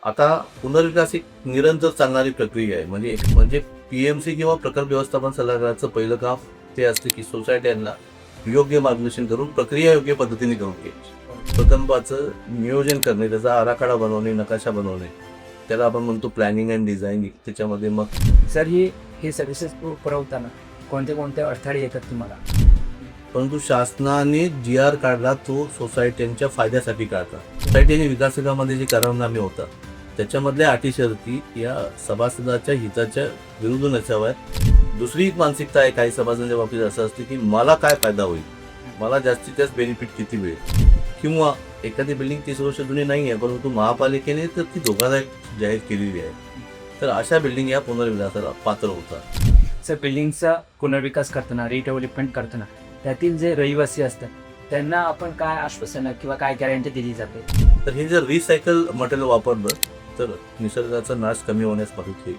आता पुनर्विकास एक निरंतर चालणारी प्रक्रिया आहे. म्हणजे पीएमसी किंवा प्रकल्प व्यवस्थापन सल्लागाराचं पहिलं काम ते असतं की सोसायट्यांना योग्य मार्गदर्शन करून प्रक्रिया योग्य पद्धतीने करून घ्यायची. प्रकल्पाचं नियोजन करणे, त्याचा आराखडा बनवणे, नकाशा बनवणे, त्याला आपण म्हणतो प्लॅनिंग अँड डिझायनिंग. त्याच्यामध्ये मग सर हे सर्व्हिसेस पुरवताना कोणते कोणते अडथळे येतात तुम्हाला? परंतु शासनाने जी आर काढला तो सोसायट्यांच्या फायद्यासाठी काढला. सोसायटी आणि विकासकामध्ये जे करारनामे होतात त्याच्यामधल्या अटी शर्ती या सभासदाच्या हिताच्या विरुद्ध नसाव्यात. दुसरी एक मानसिकता आहे काही सभासदांच्या बाबतीत असं असते की मला काय फायदा होईल, मला जास्तीत जास्त बेनिफिट किती मिळेल, किंवा एखादी बिल्डिंग 30 वर्ष जुनी नाही आहे परंतु महापालिकेने तर ती धोकादायक जाहीर केलेली आहे, तर अशा बिल्डिंग या पुनर्विकासाला पात्र होतात. सर बिल्डिंगचा पुनर्विकास करताना, रिडेव्हलपमेंट करताना त्यातील जे रहिवासी असतात त्यांना आपण काय आश्वासन किंवा काय गॅरंटी दिली जाते? तर हे जर रिसायकल मटेरियल वापरलं तर निसर्गाचा नाश कमी होण्यास मदत होईल.